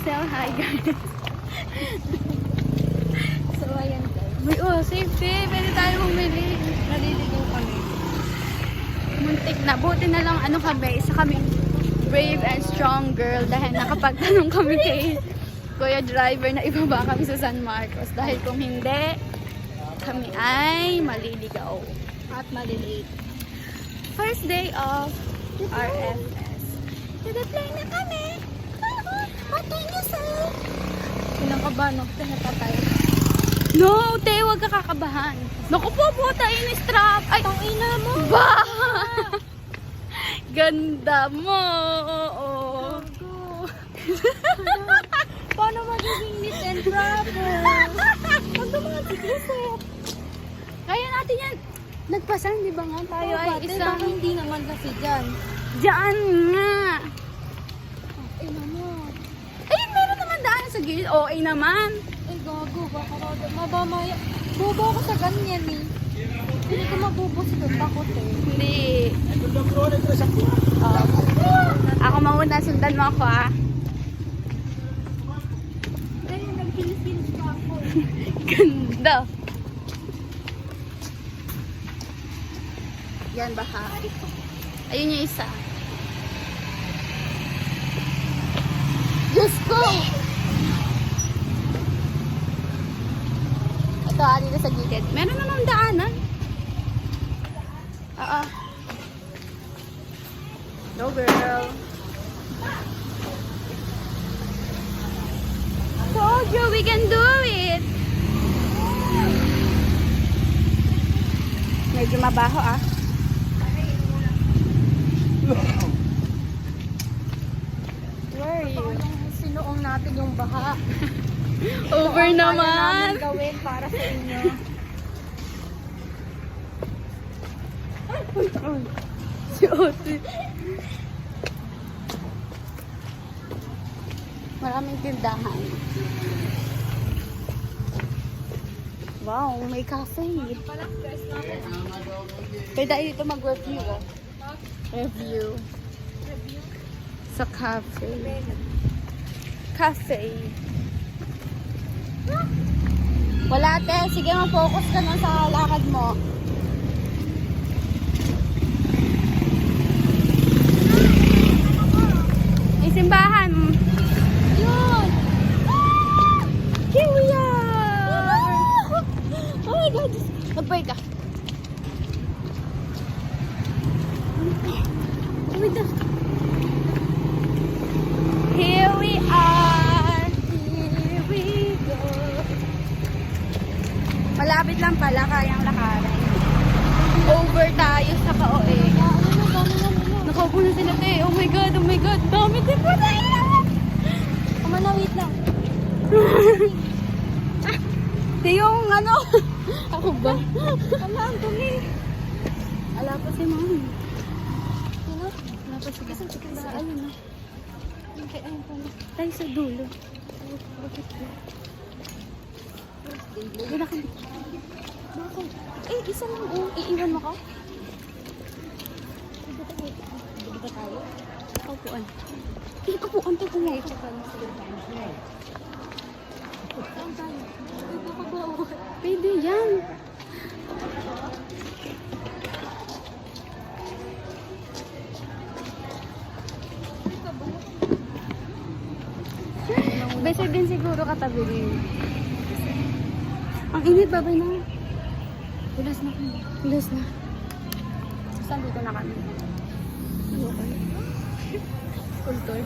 So, hi guys. So, ayan guys. May safety. Pwede tayo bumili. Naliligaw kami. Muntik na. Buti na lang kami. Isa kaming brave and strong girl dahil nakapagtanong kami kay Kuya Driver na ibaba kami sa San Marcos. Dahil kung hindi, kami ay maliligaw at malilate. First day of RFS. Nag-apply na kami. Patay niyo sa... Kinakabahan ako sa napatay. No, te, huwag ka kakabahan. Naku po, puta, in-strap. Ay, Tangina mo! ba! Ganda mo! Oo. Gago. Paano magiging neat and proper? Pag dumating reset. Kaya natin yan. Nagpasan, di ba nga? Tayo ay isang... Baka hindi naman kasi dyan. Diyan nga. Ina mo. Ay, meron naman daan sa gilid. Okay naman. Ay, gago. Baka mabamaya. Bobo ako sa ganyan eh. Hindi ko mabubos doon. Takot eh. Hindi. Ako mauna, sundan mo ako ah. Ay, nagkilis-kilis pa ako eh. Ganda. Yan, bahari ko. Ayun yung isa. Diyos ko! Ito, dito sa gilid. Meron namang daanan. Oo. Go, girl. Told you we can do it. Medyo mabaho ah. Where are you? Sinuong natin yung baha. Over Kaya naman. namin gawin para sa inyo. Si Ote. Maraming tindahan. Wow, may cafe. Pwede tayo dito mag-review. Oh. Review. Sa cafe. Cafe. Wala te. Sige, ma-focus ka na sa lakad mo. May simbahan. Yun. Ah! Here we are. Oh my God. Mag-pray ka. Oh my God. Here we are. Here we go. Malapit lang pala, kayang lakaran. Over tayo sa Kaoe. Nakaupo na sila te. Oh my God, oh my God. Dami te po na yan. Tama na, wait lang. Te yung Ako ba? Tama, ang dumi. Ala pa si mami. Ano? Ala pa si Kasi chicken sa ayun na. Okay, ayun pala. Tayo sa dulo. Bakit ba? Wala ka. Bakit? Eh, isa lang oh. Iiwan mo ka? Dito tayo. Upuan. Upuan to kung Ito pa lang sa Saan tayo? Ay, baka ba ako? pwede yan. Beso din siguro katabi rin. Ang init, babay na. Ulas na kami. Ulas na. Saan dito na kami? Ano kayo? Kultor.